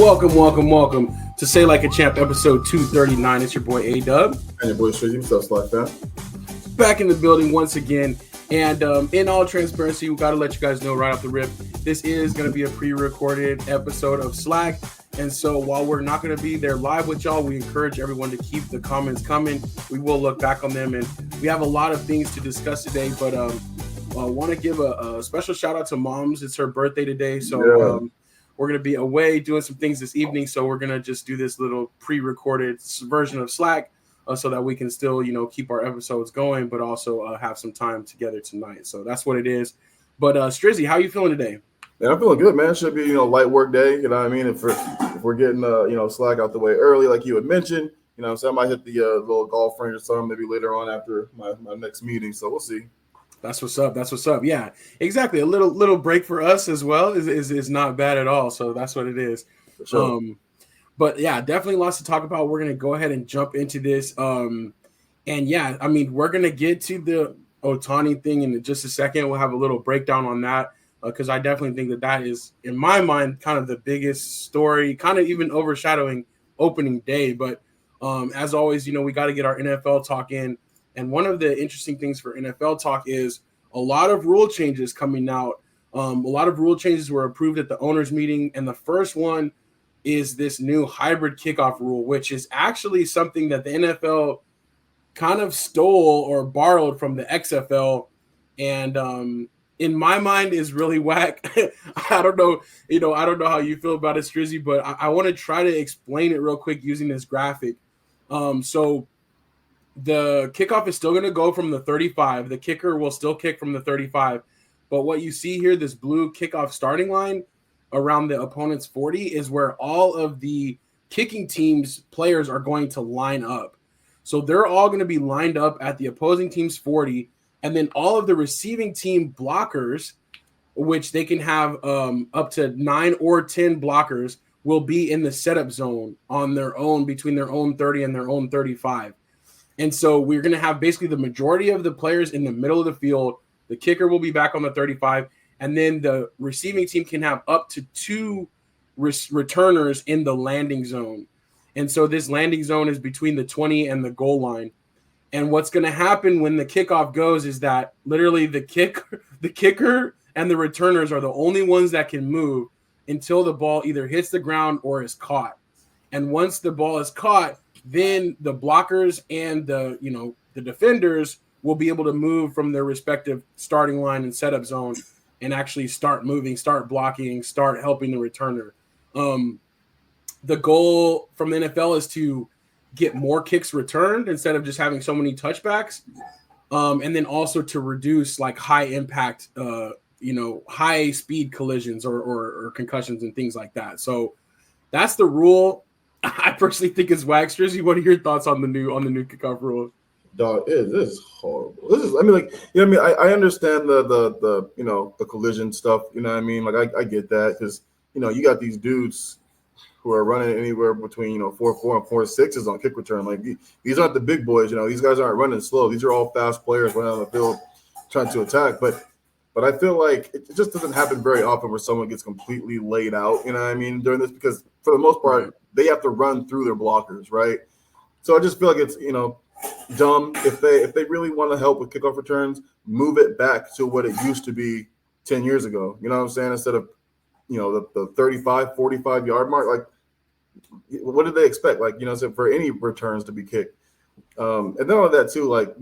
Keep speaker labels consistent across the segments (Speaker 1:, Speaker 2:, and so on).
Speaker 1: Welcome to Say Like a Champ, episode 239. It's your boy A-Dub.
Speaker 2: And your boy Strizzy. What's up, SLAC fan?
Speaker 1: Back in the building once again. And in all transparency, we got to let you guys know right off the rip, this is going to be a pre-recorded episode of SLAC. And so while we're not going to be there live with y'all, we encourage everyone to keep the comments coming. We will look back on them. And we have a lot of things to discuss today. But I want to give a special shout out to Moms. It's her birthday today. So we're going to be away doing some things this evening. So we're going to just do this little pre-recorded version of SLAC so that we can still, keep our episodes going, but also have some time together tonight. So that's what it is. But Strizzy, how are you feeling today?
Speaker 2: Yeah, I'm feeling good, man. Should be, light work day. You know what I mean? If we're getting, SLAC out the way early, like you had mentioned, so I might hit the little golf range or something maybe later on after my next meeting. So we'll see.
Speaker 1: That's what's up. Yeah, exactly. A little break for us as well is not bad at all. So that's what it is.
Speaker 2: For sure.
Speaker 1: But yeah, definitely lots to talk about. We're gonna go ahead and jump into this. And yeah, I mean, we're gonna get to the Ohtani thing in just a second. We'll have a little breakdown on that because I definitely think that is, in my mind, kind of the biggest story, kind of even overshadowing opening day. But as always, we got to get our NFL talk in. And one of the interesting things for NFL talk is a lot of rule changes coming out. A lot of rule changes were approved at the owners' meeting. And the first one is this new hybrid kickoff rule, which is actually something that the NFL kind of stole or borrowed from the XFL. And in my mind is really whack. I don't know. I don't know how you feel about it, Strizzy, but I want to try to explain it real quick using this graphic. So the kickoff is still going to go from the 35. The kicker will still kick from the 35. But what you see here, this blue kickoff starting line around the opponent's 40 is where all of the kicking team's players are going to line up. So they're all going to be lined up at the opposing team's 40. And then all of the receiving team blockers, which they can have up to 9 or 10 blockers, will be in the setup zone on their own, between their own 30 and their own 35. And so we're going to have basically the majority of the players in the middle of the field. The kicker will be back on the 35. And then the receiving team can have up to 2 returners in the landing zone. And so this landing zone is between the 20 and the goal line. And what's going to happen when the kickoff goes is that literally the kicker and the returners are the only ones that can move until the ball either hits the ground or is caught. And once the ball is caught, then the blockers and the defenders will be able to move from their respective starting line and setup zone and actually start moving, start blocking, start helping the returner. The goal from the NFL is to get more kicks returned instead of just having so many touchbacks. And then also to reduce like high impact, high speed collisions or concussions and things like that. So that's the rule. I personally think it's whack. Strizzy, what are your thoughts on the new kickoff rule?
Speaker 2: Dog, this is horrible. I understand the collision stuff. I get that because you got these dudes who are running anywhere between 4.4 and 4.6s on kick return. Like these aren't the big boys. These guys aren't running slow. These are all fast players running on the field trying to attack. But I feel like it just doesn't happen very often where someone gets completely laid out. During this, because for the most part they have to run through their blockers, right? So I just feel like it's dumb. If they really want to help with kickoff returns, move it back to what it used to be 10 years ago. You know what I'm saying? Instead of the 35, 45 yard mark. Like, what did they expect? Like, so for any returns to be kicked. And then all of that too, like,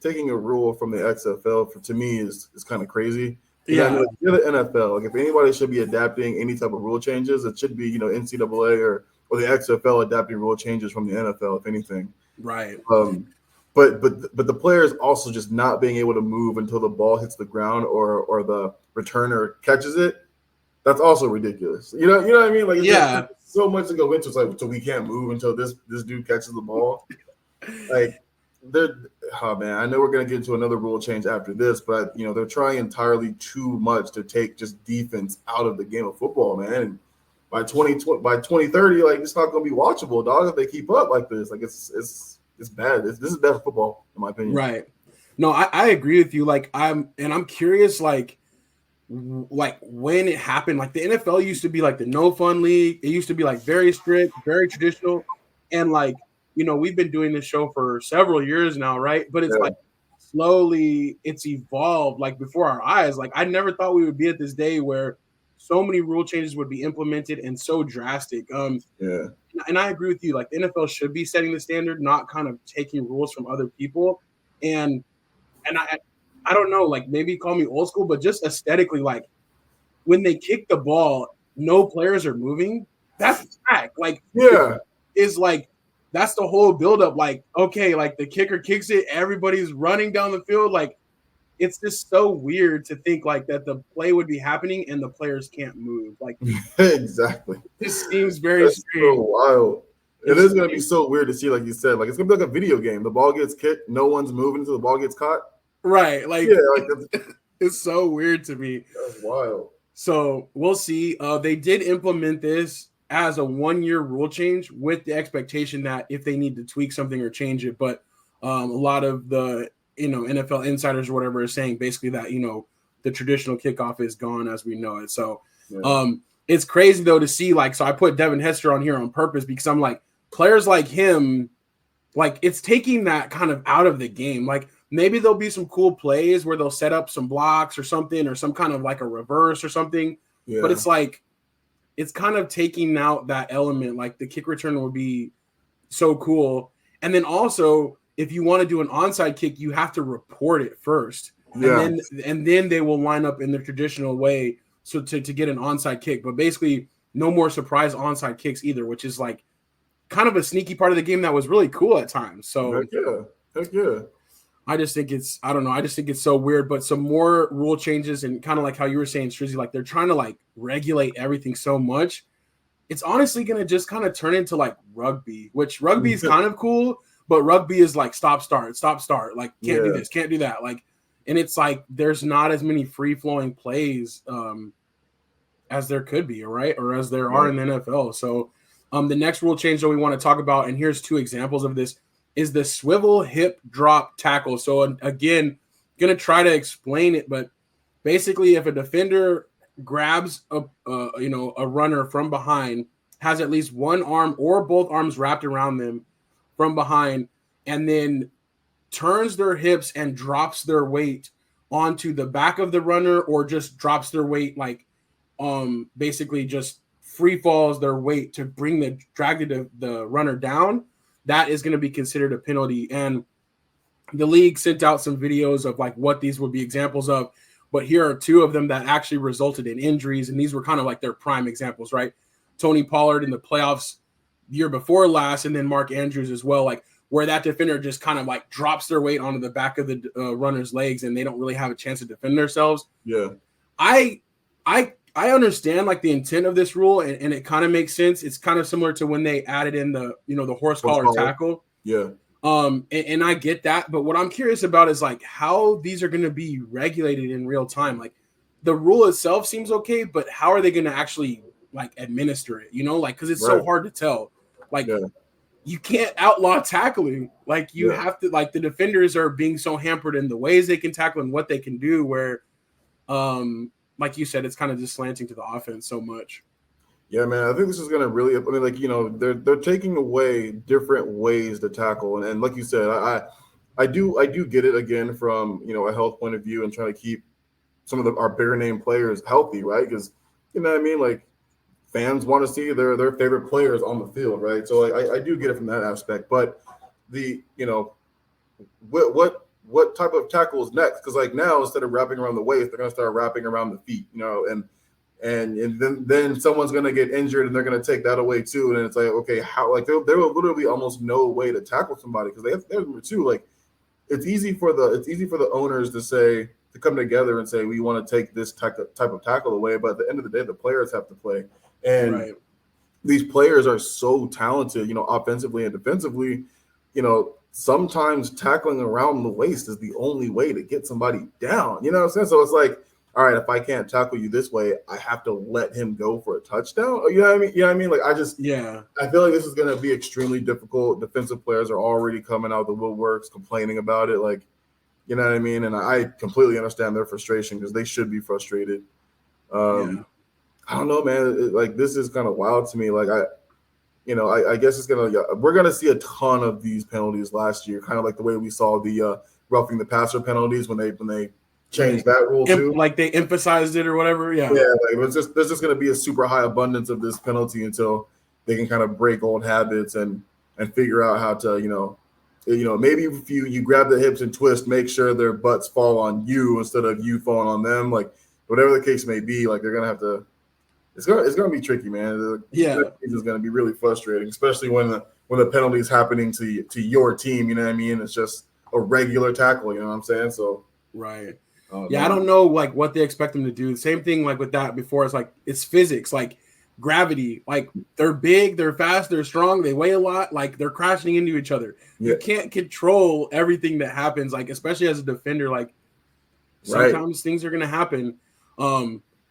Speaker 2: taking a rule from the XFL to me is kind of crazy.
Speaker 1: Yeah.
Speaker 2: You're the NFL. Like, if anybody should be adapting any type of rule changes, it should be, NCAA or the XFL adapting rule changes from the NFL, if anything.
Speaker 1: Right.
Speaker 2: But the players also just not being able to move until the ball hits the ground or the returner catches it. That's also ridiculous. You know what I mean? Like,
Speaker 1: yeah,
Speaker 2: so much to go into. It's like, so we can't move until this dude catches the ball. Like, I know we're gonna get into another rule change after this, but they're trying entirely too much to take just defense out of the game of football, man. And by 2030, like, it's not gonna be watchable, dog. If they keep up like this, like it's bad. This is bad for football, in my opinion.
Speaker 1: Right. No, I agree with you. Like, I'm curious, like, like when it happened, like the NFL used to be like the no fun league. It used to be like very strict, very traditional. And like, we've been doing this show for several years now, right? But it's
Speaker 2: Yeah,
Speaker 1: like slowly it's evolved like before our eyes. Like I never thought we would be at this day where so many rule changes would be implemented and so drastic.
Speaker 2: yeah,
Speaker 1: And I agree with you. Like the NFL should be setting the standard, not kind of taking rules from other people. And and I don't know, like maybe call me old school, but just aesthetically, like when they kick the ball, no players are moving. That's a sack. Like
Speaker 2: yeah.
Speaker 1: is like that's the whole buildup. Like okay, like the kicker kicks it, everybody's running down the field. Like it's just so weird to think like that the play would be happening and the players can't move. Like
Speaker 2: Exactly.
Speaker 1: this seems very
Speaker 2: That's so
Speaker 1: strange.
Speaker 2: wild. It
Speaker 1: It's
Speaker 2: is going to be so weird to see, like you said, like it's going to be like a video game. The ball gets kicked, no one's moving until the ball gets caught.
Speaker 1: right. Like
Speaker 2: Yeah, like
Speaker 1: it's so weird to me.
Speaker 2: that's wild.
Speaker 1: So we'll see. They did implement this as a 1-year rule change with the expectation that if they need to tweak something or change it, but a lot of the NFL insiders or whatever is saying basically that the traditional kickoff is gone as we know it. So
Speaker 2: Yeah.
Speaker 1: it's crazy though to see like so I put Devin Hester on here on purpose because I'm like players like him, like it's taking that kind of out of the game. Like maybe there'll be some cool plays where they'll set up some blocks or something or some kind of like a reverse or something.
Speaker 2: Yeah.
Speaker 1: But it's like it's kind of taking out that element. Like the kick return will be so cool. And then also if you want to do an onside kick, you have to report it first.
Speaker 2: Yeah.
Speaker 1: And then they will line up in the traditional way so to get an onside kick. But basically no more surprise onside kicks either, which is like kind of a sneaky part of the game that was really cool at times. So
Speaker 2: Heck yeah. Heck yeah.
Speaker 1: I just think I don't know. I just think it's so weird, but some more rule changes and kind of like how you were saying, Strizzy, like they're trying to like regulate everything so much. It's honestly going to just kind of turn into like rugby, which rugby is kind of cool, but rugby is like stop, start, like can't do this, can't do that. Like, and it's like, there's not as many free flowing plays as there could be, right? Or as there are in the NFL. So the next rule change that we want to talk about, and here's 2 examples of this, is the swivel hip drop tackle. So again, going to try to explain it, but basically if a defender grabs a runner from behind, has at least one arm or both arms wrapped around them from behind, and then turns their hips and drops their weight onto the back of the runner or just drops their weight like basically just free falls their weight to drag the runner down, that is going to be considered a penalty. And the league sent out some videos of like what these would be examples of, but here are 2 of them that actually resulted in injuries. And these were kind of like their prime examples, right? Tony Pollard in the playoffs the year before last, and then Mark Andrews as well, like where that defender just kind of like drops their weight onto the back of the runner's legs and they don't really have a chance to defend themselves.
Speaker 2: Yeah.
Speaker 1: I understand like the intent of this rule, and it kind of makes sense. It's kind of similar to when they added in the the horse collar tackle.
Speaker 2: Yeah.
Speaker 1: And I get that, but what I'm curious about is like how these are going to be regulated in real time. Like the rule itself seems okay, but how are they going to actually like administer it? Like because it's so hard to tell. Like you can't outlaw tackling. Like you have to, like the defenders are being so hampered in the ways they can tackle and what they can do. Where, like you said, it's kind of just slanting to the offense so much.
Speaker 2: Yeah, man, I think this is going to really, I mean, like, they're taking away different ways to tackle. And like you said, I do get it again from, a health point of view and trying to keep some of our bigger name players healthy, right? Because, you know what I mean? Like fans want to see their favorite players on the field, right? So I do get it from that aspect. But what type of tackle is next? Because like now, instead of wrapping around the waist, they're going to start wrapping around the feet, and then someone's gonna get injured and they're gonna take that away too. And it's like, okay, how? Like there will literally almost no way to tackle somebody because they're too. Like it's easy for the owners to come together and say we want to take this type of tackle away, but at the end of the day, the players have to play, and these players are so talented, offensively and defensively. Sometimes tackling around the waist is the only way to get somebody down. You know what I'm saying? So it's like, all right, if I can't tackle you this way, I have to let him go for a touchdown. You know what I mean? You know what I mean? Like I feel like this is going to be extremely difficult. Defensive players are already coming out the woodworks, complaining about it. Like, you know what I mean? And I completely understand their frustration because they should be frustrated.
Speaker 1: Yeah.
Speaker 2: I don't know, man. Like this is kind of wild to me. Like I guess we're gonna see a ton of these penalties last year, kind of like the way we saw the roughing the passer penalties when they changed that rule too.
Speaker 1: Like they emphasized it or whatever. Yeah.
Speaker 2: Yeah, like there's just gonna be a super high abundance of this penalty until they can kind of break old habits and figure out how to maybe if you grab the hips and twist, make sure their butts fall on you instead of you falling on them. Like whatever the case may be, like they're gonna have to. It's gonna be tricky, man. It's gonna be really frustrating, especially when the penalty is happening to your team. You know what I mean? It's just a regular tackle. You know what I'm saying? So
Speaker 1: right. I don't know like what they expect them to do. The same thing like with that before. It's like it's physics, like gravity. Like they're big, they're fast, they're strong, they weigh a lot. Like they're crashing into each other. Yeah. You can't control everything that happens. Like especially as a defender, like sometimes things are gonna happen.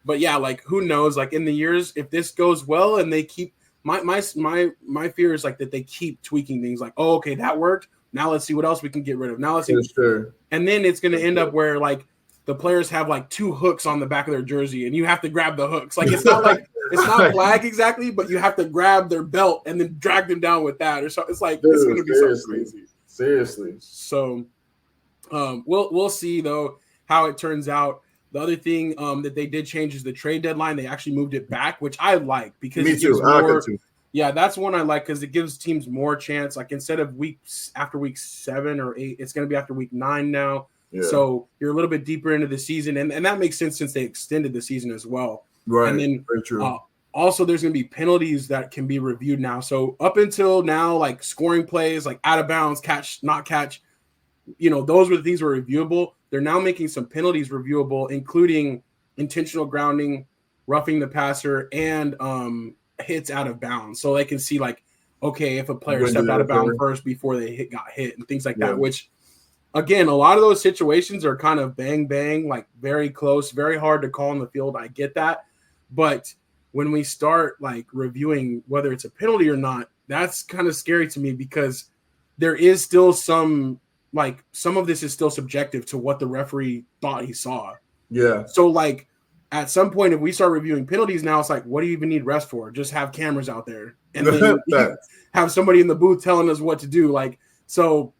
Speaker 1: But yeah, like who knows? Like in the years, if this goes well and they keep my fear is like that they keep tweaking things. Like, oh, okay, that worked. Now let's see what else we can get rid of. Now let's see.
Speaker 2: Sure.
Speaker 1: And then it's gonna end up where like the players have like 2 hooks on the back of their jersey, and you have to grab the hooks. Like it's not flag exactly, but you have to grab their belt and then drag them down with that. Or so it's like it's gonna be so crazy.
Speaker 2: Seriously.
Speaker 1: So, we'll see though how it turns out. The other thing that they did change is the trade deadline. They actually moved it back, which I like because
Speaker 2: me too. I like it too.
Speaker 1: Yeah, that's one I like because it gives teams more chance. Like instead of after week 7 or 8, it's going to be after week 9 now. Yeah. So you're a little bit deeper into the season, and that makes sense since they extended the season as well.
Speaker 2: Right.
Speaker 1: And then
Speaker 2: very true.
Speaker 1: Also, there's going to be penalties that can be reviewed now. So up until now, like scoring plays, like out of bounds, catch, not catch, those were the things that were reviewable. They're now making some penalties reviewable, including intentional grounding, roughing the passer, and hits out of bounds. So they can see like, okay, if a player stepped out of bounds first before they got hit and things like that, which again, a lot of those situations are kind of bang, bang, like very close, very hard to call on the field. I get that. But when we start like reviewing whether it's a penalty or not, that's kind of scary to me because there is still some of this is still subjective to what the referee thought he saw.
Speaker 2: Yeah.
Speaker 1: So like at some point, if we start reviewing penalties now, it's like, what do you even need refs for? Just have cameras out there and then have somebody in the booth telling us what to do. Like, so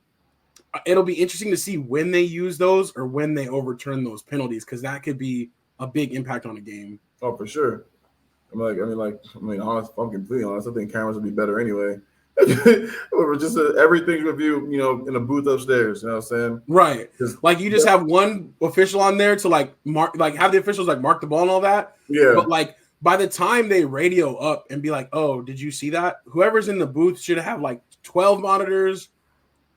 Speaker 1: it'll be interesting to see when they use those or when they overturn those penalties, because that could be a big impact on the game.
Speaker 2: Oh, for sure. Honest, if I'm completely honest, I think cameras would be better anyway. Just everything's reviewed, in a booth upstairs. You know what I'm saying?
Speaker 1: Right. Like you just have one official on there to like mark, like have the officials like mark the ball and all that.
Speaker 2: Yeah.
Speaker 1: But like by the time they radio up and be like, "Oh, did you see that?" Whoever's in the booth should have like 12 monitors,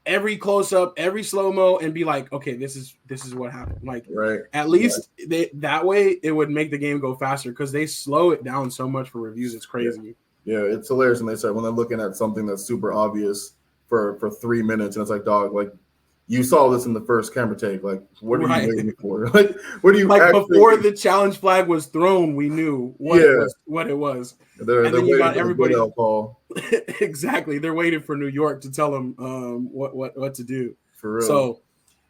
Speaker 1: every close up, every slow mo, and be like, "Okay, this is what happened." Like,
Speaker 2: right.
Speaker 1: At least that way it would make the game go faster because they slow it down so much for reviews. It's crazy.
Speaker 2: Yeah, it's hilarious when they're looking at something that's super obvious for 3 minutes, and it's like, dog, like you saw this in the first camera take. Like, what are you waiting for? Like, what do you
Speaker 1: like before the challenge flag was thrown? We knew what it was.
Speaker 2: They're
Speaker 1: then you got everybody.
Speaker 2: Call.
Speaker 1: Exactly, they're waiting for New York to tell them what to do.
Speaker 2: For real.
Speaker 1: So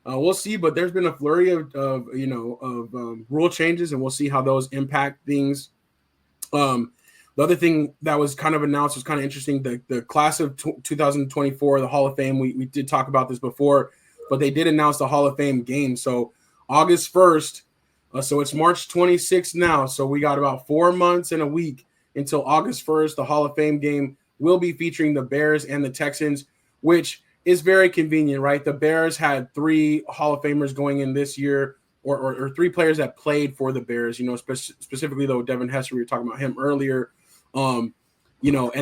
Speaker 1: we'll see, but there's been a flurry of rule changes, and we'll see how those impact things. The other thing that was kind of announced was kind of interesting. The class of 2024, the Hall of Fame, we did talk about this before, but they did announce the Hall of Fame game. So August 1st, so it's March 26th now. So we got about 4 months and a week until August 1st. The Hall of Fame game will be featuring the Bears and the Texans, which is very convenient, right? The Bears had 3 Hall of Famers going in this year, or 3 players that played for the Bears, specifically though Devin Hester, we were talking about him earlier. And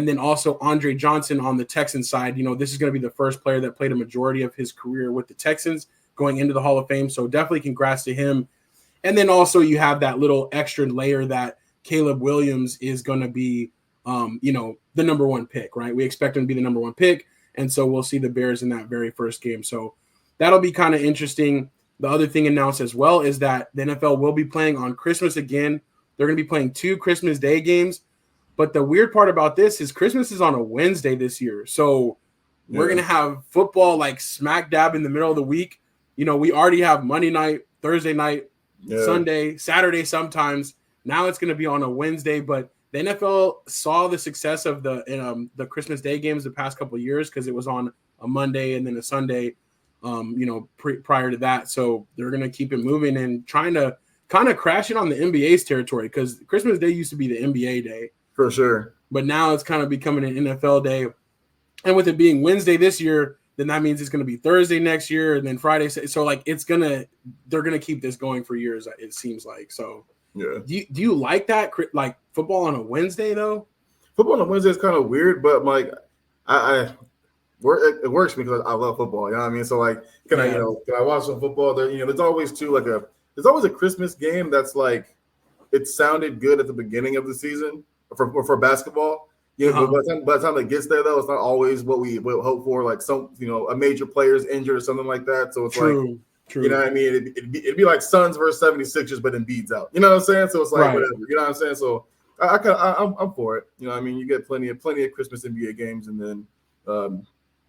Speaker 1: then also Andre Johnson on the Texans side. This is going to be the first player that played a majority of his career with the Texans going into the Hall of Fame. So definitely congrats to him. And then also you have that little extra layer that Caleb Williams is going to be, the number 1 pick, right? We expect him to be the number 1 pick. And so we'll see the Bears in that very first game. So that'll be kind of interesting. The other thing announced as well is that the NFL will be playing on Christmas again. They're going to be playing 2 Christmas Day games. But the weird part about this is Christmas is on a Wednesday this year. So we're going to have football like smack dab in the middle of the week. We already have Monday night, Thursday night, Sunday, Saturday sometimes. Now it's going to be on a Wednesday, but the NFL saw the success of the Christmas Day games the past couple of years because it was on a Monday and then a Sunday, prior to that. So they're going to keep it moving and trying to kind of crash it on the NBA's territory because Christmas Day used to be the NBA day.
Speaker 2: For sure.
Speaker 1: But now it's kind of becoming an NFL day. And with it being Wednesday this year, then that means it's going to be Thursday next year and then Friday. So like they're going to keep this going for years, it seems like. So
Speaker 2: yeah.
Speaker 1: Do you like that? Like football on a Wednesday though?
Speaker 2: Football on a Wednesday is kind of weird, but like it works because I love football. You know what I mean? So like, can I watch some football? There's always there's always a Christmas game that's like it sounded good at the beginning of the season for basketball. Yeah, but by the time it gets there, though, it's not always what we hope for. Like a major player's injured or something like that. So it's
Speaker 1: True.
Speaker 2: You know what I mean? It'd be like Suns versus 76ers, but Embiid's out. You know what I'm saying? So it's like whatever. You know what I'm saying? So I'm for it. You know what I mean? You get plenty of Christmas NBA games and then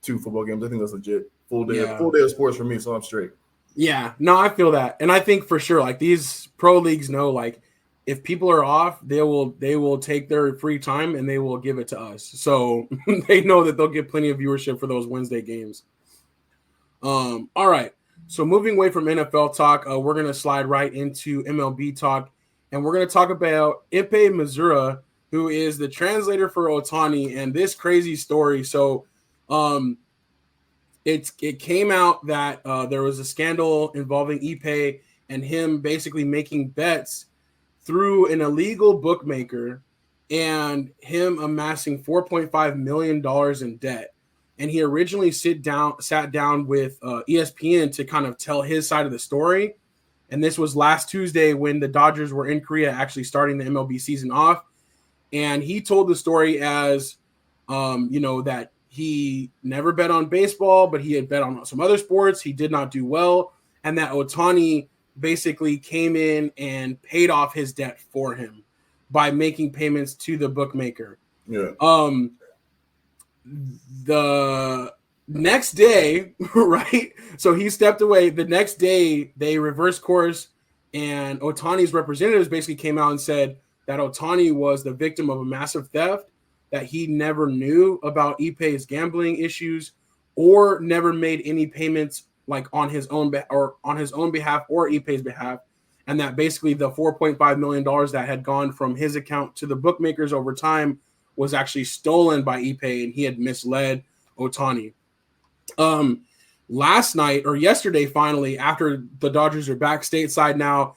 Speaker 2: 2 football games. I think that's legit. Full day of sports for me, so I'm straight.
Speaker 1: Yeah, no, I feel that. And I think for sure, like these pro leagues know, like if people are off, they will take their free time and they will give it to us. So they know that they'll get plenty of viewership for those Wednesday games. All right. So moving away from NFL talk, we're going to slide right into MLB talk. And we're going to talk about Ipe Mazura, who is the translator for Ohtani, and this crazy story. So it came out that there was a scandal involving Ipe and him basically making bets through an illegal bookmaker and him amassing $4.5 million in debt. And he originally sat down with ESPN to kind of tell his side of the story. And this was last Tuesday when the Dodgers were in Korea actually starting the MLB season off. And he told the story as, that he never bet on baseball, but he had bet on some other sports. He did not do well. And that Ohtani basically came in and paid off his debt for him by making payments to the bookmaker.
Speaker 2: Yeah.
Speaker 1: The next day, right? So he stepped away. The next day, they reversed course, and Ohtani's representatives basically came out and said that Ohtani was the victim of a massive theft, that he never knew about Ipe's gambling issues or never made any payments like on his own behalf or Ipe's behalf, and that basically the $4.5 million that had gone from his account to the bookmakers over time was actually stolen by Ipe, and he had misled Ohtani. Last night or yesterday, finally, after the Dodgers are back stateside now,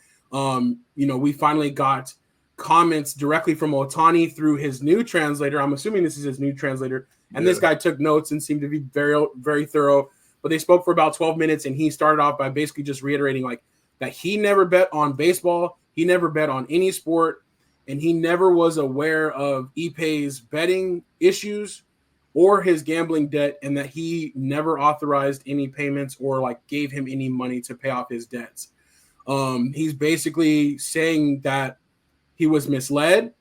Speaker 1: we finally got comments directly from Ohtani through his new translator. I'm assuming this is his new translator, and this guy took notes and seemed to be very, very thorough. But they spoke for about 12 minutes, and he started off by basically just reiterating like that he never bet on baseball, he never bet on any sport, and he never was aware of Ipe's betting issues or his gambling debt, and that he never authorized any payments or like gave him any money to pay off his debts. He's basically saying that he was misled,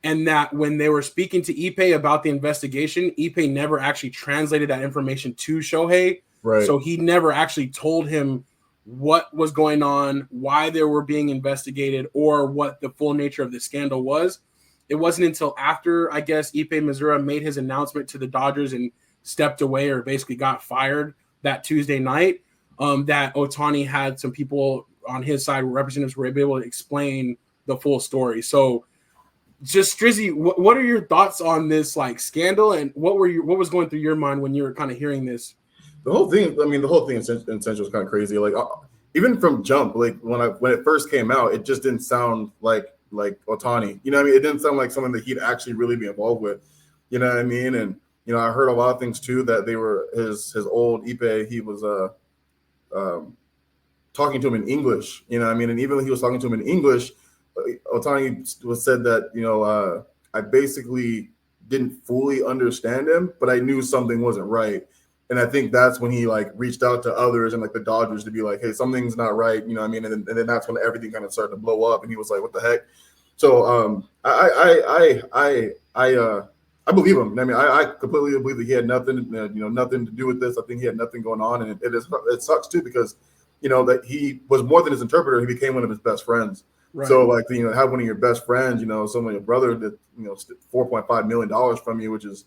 Speaker 1: and that when they were speaking to Ipe about the investigation, Ipe never actually translated that information to Shohei.
Speaker 2: Right.
Speaker 1: So he never actually told him what was going on, why they were being investigated, or what the full nature of the scandal was. It wasn't until after, I guess, Ipe Mazura made his announcement to the Dodgers and stepped away or basically got fired that Tuesday night, that Ohtani had some people on his side, representatives, were able to explain the full story. So just Strizzy, what are your thoughts on this like scandal, and what was going through your mind when you were kind of hearing this?
Speaker 2: The whole thing in Central was kind of crazy. Like even from jump, like when it first came out, it just didn't sound like Ohtani. You know what I mean? It didn't sound like something that he'd actually really be involved with. You know what I mean? And I heard a lot of things too, that they were his old Ipe. He was talking to him in English. You know what I mean? And even when he was talking to him in English, Ohtani said that I basically didn't fully understand him, but I knew something wasn't right. And I think that's when he like reached out to others and like the Dodgers to be like, hey, something's not right. You know what I mean? And then that's when everything kind of started to blow up, and he was like, what the heck? So I believe him. I mean, I completely believe that he had nothing to do with this. I think he had nothing going on, and it sucks too, because that he was more than his interpreter. He became one of his best friends.
Speaker 1: Right.
Speaker 2: So like, have one of your best friends, someone, your brother that, $4.5 million from you, which is,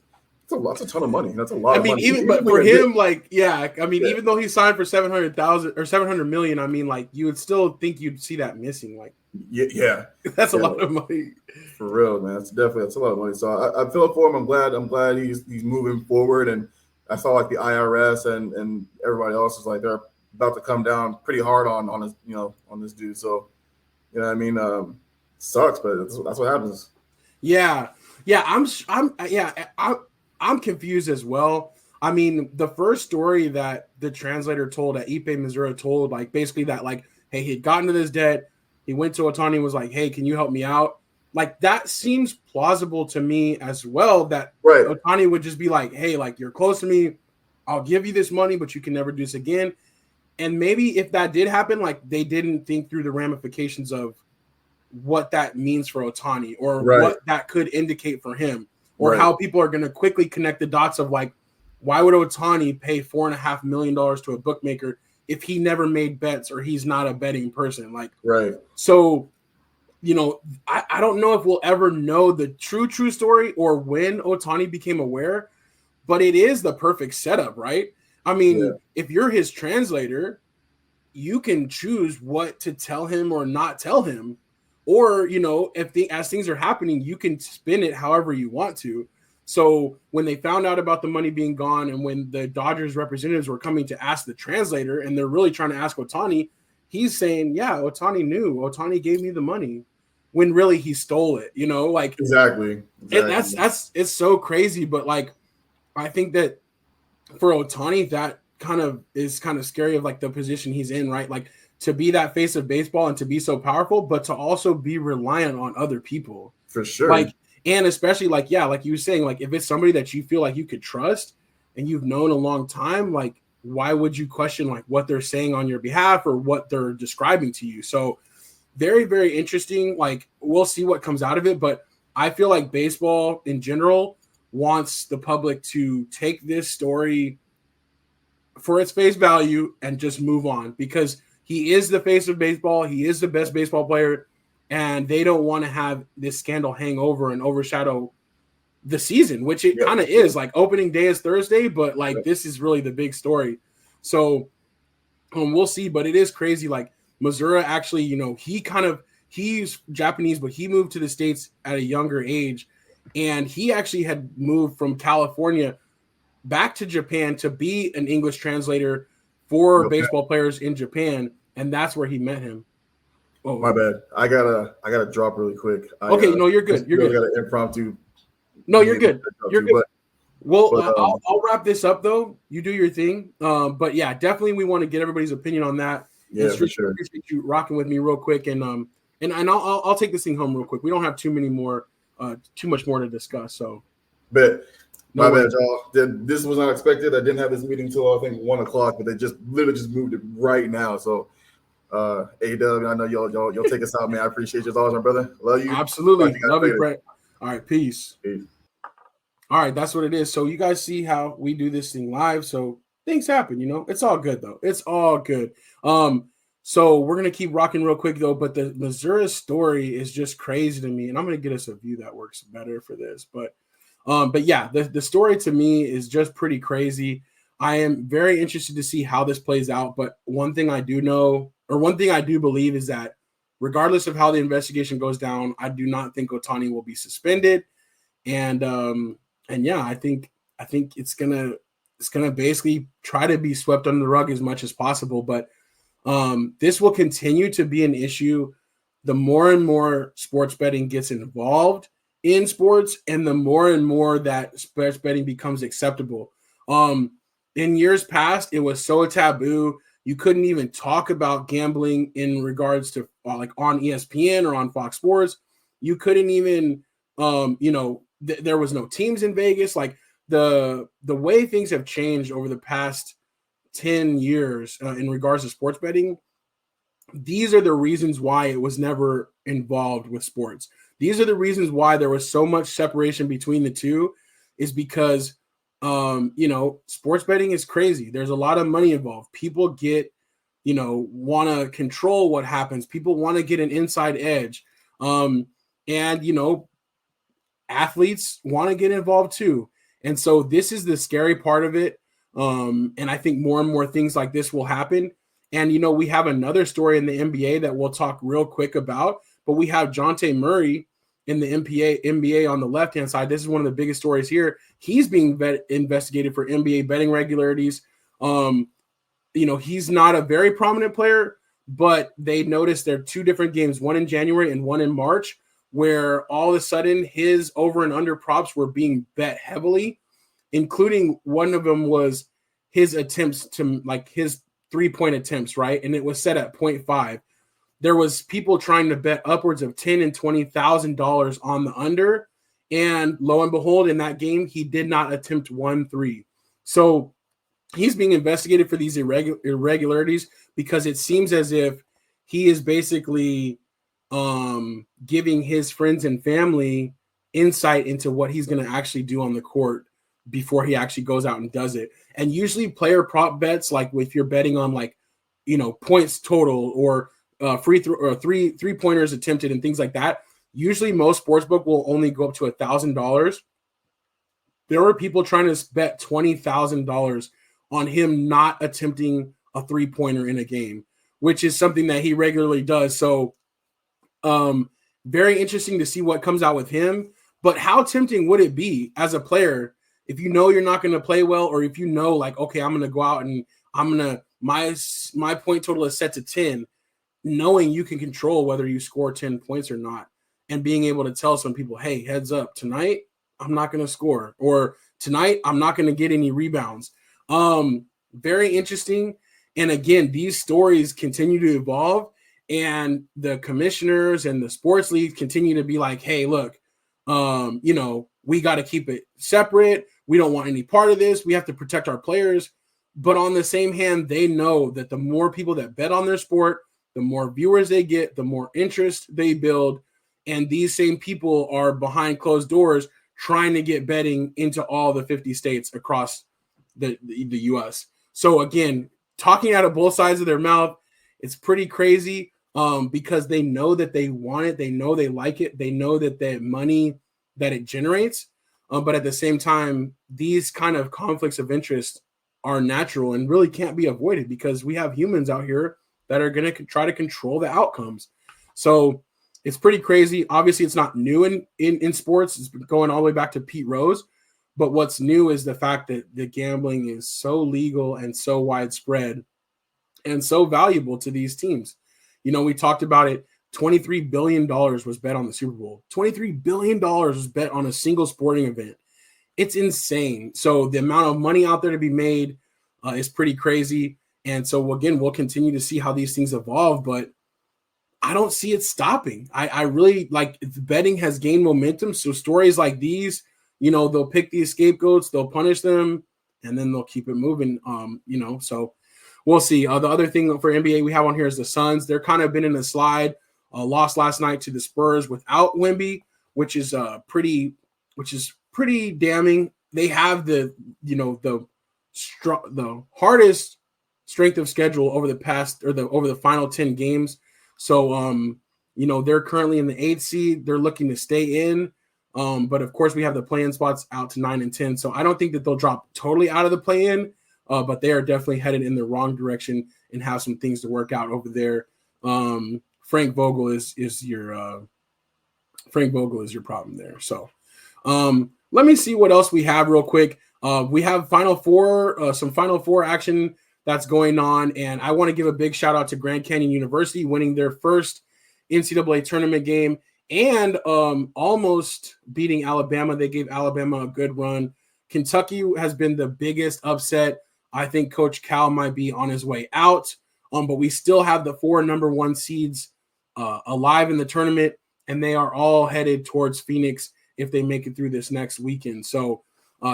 Speaker 2: that's a ton of money. That's a lot
Speaker 1: I
Speaker 2: of
Speaker 1: mean,
Speaker 2: money.
Speaker 1: even but for him, like, yeah, I mean, even though he signed for 700,000 or 700 million, I mean, like, you would still think you'd see that missing. Like,
Speaker 2: yeah,
Speaker 1: that's a lot of money.
Speaker 2: For real, man. That's a lot of money. So I feel for him. I'm glad he's moving forward. And I saw like the IRS and everybody else is like they're about to come down pretty hard on this, on this dude. So what I mean, sucks, but that's what happens.
Speaker 1: Yeah, I'm confused as well. I mean, the first story that the translator told, that Ipe Missouri told, like basically that, like, hey, he had gotten to this debt. He went to Ohtani and was like, hey, can you help me out? Like, that seems plausible to me as well, that
Speaker 2: Right.
Speaker 1: Ohtani would just be like, hey, like, you're close to me. I'll give you this money, but you can never do this again. And maybe if that did happen, like, they didn't think through the ramifications of what that means for Ohtani, or what that could indicate for him, or how people are going to quickly connect the dots of like, why would Ohtani pay $4.5 million to a bookmaker if he never made bets or he's not a betting person? Like, so, I don't know if we'll ever know the true story or when Ohtani became aware, but it is the perfect setup, right? I mean, if you're his translator, you can choose what to tell him or not tell him. Or, as things are happening, you can spin it however you want to. So when they found out about the money being gone, and when the Dodgers representatives were coming to ask the translator, and they're really trying to ask Ohtani, he's saying, yeah, Ohtani knew. Ohtani gave me the money, when really he stole it, like
Speaker 2: exactly.
Speaker 1: That's it's so crazy. But like, I think that for Ohtani, that kind of scary of like the position he's in, right? Like, to be that face of baseball and to be so powerful, but to also be reliant on other people.
Speaker 2: For sure.
Speaker 1: Like, and especially like, yeah, like you were saying, like if it's somebody that you feel like you could trust and you've known a long time, like why would you question like what they're saying on your behalf or what they're describing to you? So very, very interesting. Like, we'll see what comes out of it, but I feel like baseball in general wants the public to take this story for its face value and just move on, because he is the face of baseball. He is the best baseball player, and they don't want to have this scandal hang over and overshadow the season, which it kind of is. Like, opening day is Thursday, but like this is really the big story. So we'll see, but it is crazy. Like, Missouri actually, he's Japanese, but he moved to the States at a younger age, and he actually had moved from California back to Japan to be an English translator for baseball players in Japan. And that's where he met him.
Speaker 2: Oh, my bad. I gotta drop really quick.
Speaker 1: No, you're good. You're good.
Speaker 2: Got an impromptu.
Speaker 1: No, you're good. You're good. I'll wrap this up though. You do your thing. But yeah, definitely we want to get everybody's opinion on that.
Speaker 2: Yeah, for sure.
Speaker 1: Appreciate you rocking with me real quick, and I'll take this thing home real quick. We don't have too much more to discuss. So,
Speaker 2: but. My bad, y'all. This was not expected. I didn't have this meeting till I think 1:00, but they just literally moved it right now. So, A-Dub, I know y'all take us out, man. I appreciate you as always, my brother. Love you.
Speaker 1: Absolutely, love you, Brett. All right, peace. All right, that's what it is. So you guys see how we do this thing live. So things happen, It's all good though. It's all good. So we're gonna keep rocking real quick though. But the Missouri story is just crazy to me, and I'm gonna get us a view that works better for this, but yeah, the story to me is just pretty crazy. I am very interested to see how this plays out. But one thing I do believe is that regardless of how the investigation goes down, I do not think Ohtani will be suspended. And yeah, I think it's gonna basically try to be swept under the rug as much as possible. But this will continue to be an issue the more and more sports betting gets involved in sports, and the more and more that sports betting becomes acceptable. In years past, it was so taboo. You couldn't even talk about gambling in regards to like on ESPN or on Fox Sports. You couldn't even, there was no teams in Vegas. Like the way things have changed over the past 10 years in regards to sports betting, these are the reasons why it was never involved with sports. These are the reasons why there was so much separation between the two, is because, sports betting is crazy. There's a lot of money involved. People get want to control what happens. People want to get an inside edge. And athletes want to get involved too. And so this is the scary part of it. And I think more and more things like this will happen. And, we have another story in the NBA that we'll talk real quick about, but we have Jonte Murray in the NBA on the left-hand side. This is one of the biggest stories here. He's being investigated for NBA betting irregularities. He's not a very prominent player, but they noticed there are two different games, one in January and one in March, where all of a sudden his over and under props were being bet heavily, including one of them was his attempts to his 3-point attempts, right? And it was set at 0.5. There was people trying to bet upwards of $10,000 and $20,000 on the under. And lo and behold, in that game, he did not attempt 1-3. So he's being investigated for these irregularities because it seems as if he is basically giving his friends and family insight into what he's going to actually do on the court before he actually goes out and does it. And usually player prop bets, like if you're betting on points total or free throw or three pointers attempted and things like that, usually most sportsbook will only go up to $1,000. There were people trying to bet $20,000 on him not attempting a 3-pointer in a game, which is something that he regularly does. So very interesting to see what comes out with him. But how tempting would it be as a player if you're not going to play well, or if okay, I'm going to go out and my point total is set to 10, knowing you can control whether you score 10 points or not, and being able to tell some people, hey, heads up, tonight I'm not going to score, or tonight I'm not going to get any rebounds. Very interesting. And again, these stories continue to evolve, and the commissioners and the sports leagues continue to be like, hey, look, we got to keep it separate. We don't want any part of this. We have to protect our players. But on the same hand, they know that the more people that bet on their sport, the more viewers they get, the more interest they build. And these same people are behind closed doors trying to get betting into all the 50 states across the U.S. So again, talking out of both sides of their mouth, it's pretty crazy because they know that they want it. They know they like it. They know that the money that it generates. But at the same time, these kind of conflicts of interest are natural and really can't be avoided because we have humans out here that are going to try to control the outcomes. So it's pretty crazy. Obviously, it's not new in sports. It's been going all the way back to Pete Rose. But what's new is the fact that the gambling is so legal and so widespread and so valuable to these teams. We talked about it. $23 billion was bet on the Super Bowl. $23 billion was bet on a single sporting event. It's insane. So the amount of money out there to be made is pretty crazy. And so, again, we'll continue to see how these things evolve, but I don't see it stopping. I really betting has gained momentum. So stories like these, they'll pick these scapegoats, they'll punish them, and then they'll keep it moving. So we'll see. The other thing for NBA we have on here is the Suns. They're kind of been in a slide. Lost last night to the Spurs without Wemby, which is pretty damning. They have the hardest strength of schedule over the final 10 games. So they're currently in the 8th seed. They're looking to stay in. But of course we have the play-in spots out to 9 and 10. So I don't think that they'll drop totally out of the play-in, but they are definitely headed in the wrong direction and have some things to work out over there. Frank Vogel is your problem there. So let me see what else we have real quick. We have some Final Four action that's going on, and I want to give a big shout out to Grand Canyon University winning their first NCAA tournament game and almost beating Alabama. They gave Alabama a good run. Kentucky has been the biggest upset. I think Coach Cal might be on his way out, but we still have the 4 number 1 seeds alive in the tournament, and they are all headed towards Phoenix if they make it through this next weekend. So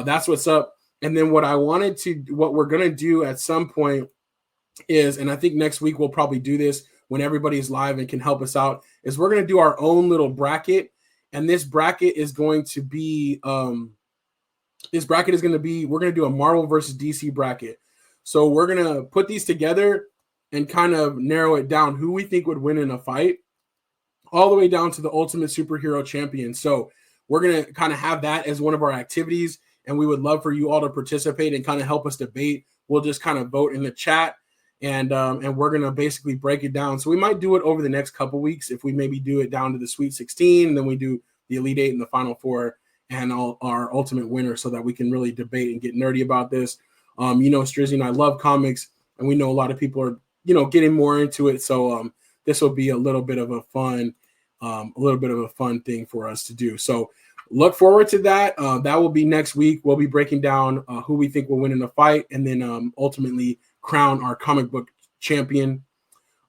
Speaker 1: that's what's up. And then what we're going to do at some point is, and I think next week we'll probably do this when everybody's live and can help us out, is we're going to do our own little bracket. And this bracket is going to be, we're going to do a Marvel versus DC bracket. So we're going to put these together and kind of narrow it down who we think would win in a fight, all the way down to the ultimate superhero champion. So we're going to kind of have that as one of our activities, and we would love for you all to participate and kind of help us debate. We'll just kind of vote in the chat, and we're going to basically break it down. So we might do it over the next couple weeks. If we maybe do it down to the Sweet 16, and then we do the Elite Eight and the Final Four and our ultimate winner, so that we can really debate and get nerdy about this. Strizzy and I love comics, and we know a lot of people are, getting more into it. So this will be a little bit of a fun thing for us to do. So look forward to that. That will be next week. We'll be breaking down who we think will win in the fight, and then ultimately crown our comic book champion.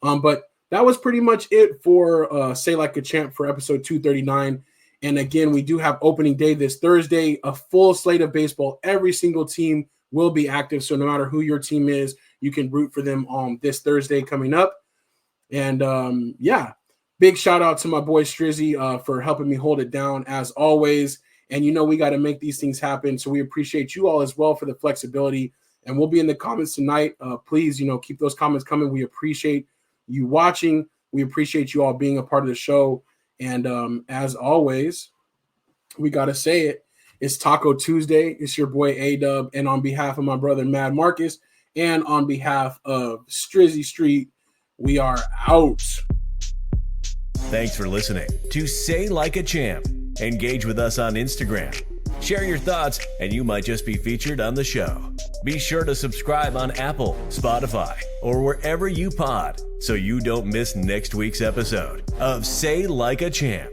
Speaker 1: But that was pretty much it for Say Like a Champ for episode 239. And again, we do have opening day this Thursday, a full slate of baseball. Every single team will be active. So no matter who your team is, you can root for them on this Thursday coming up. And big shout out to my boy Strizzy for helping me hold it down as always. And we got to make these things happen. So we appreciate you all as well for the flexibility. And we'll be in the comments tonight. Please, keep those comments coming. We appreciate you watching. We appreciate you all being a part of the show. And as always, we got to say it. It's Taco Tuesday. It's your boy A-Dub. And on behalf of my brother Mad Marcus and on behalf of Strizzy Street, we are out.
Speaker 3: Thanks for listening to Say Like a Champ. Engage with us on Instagram. Share your thoughts, and you might just be featured on the show. Be sure to subscribe on Apple, Spotify, or wherever you pod so you don't miss next week's episode of Say Like a Champ.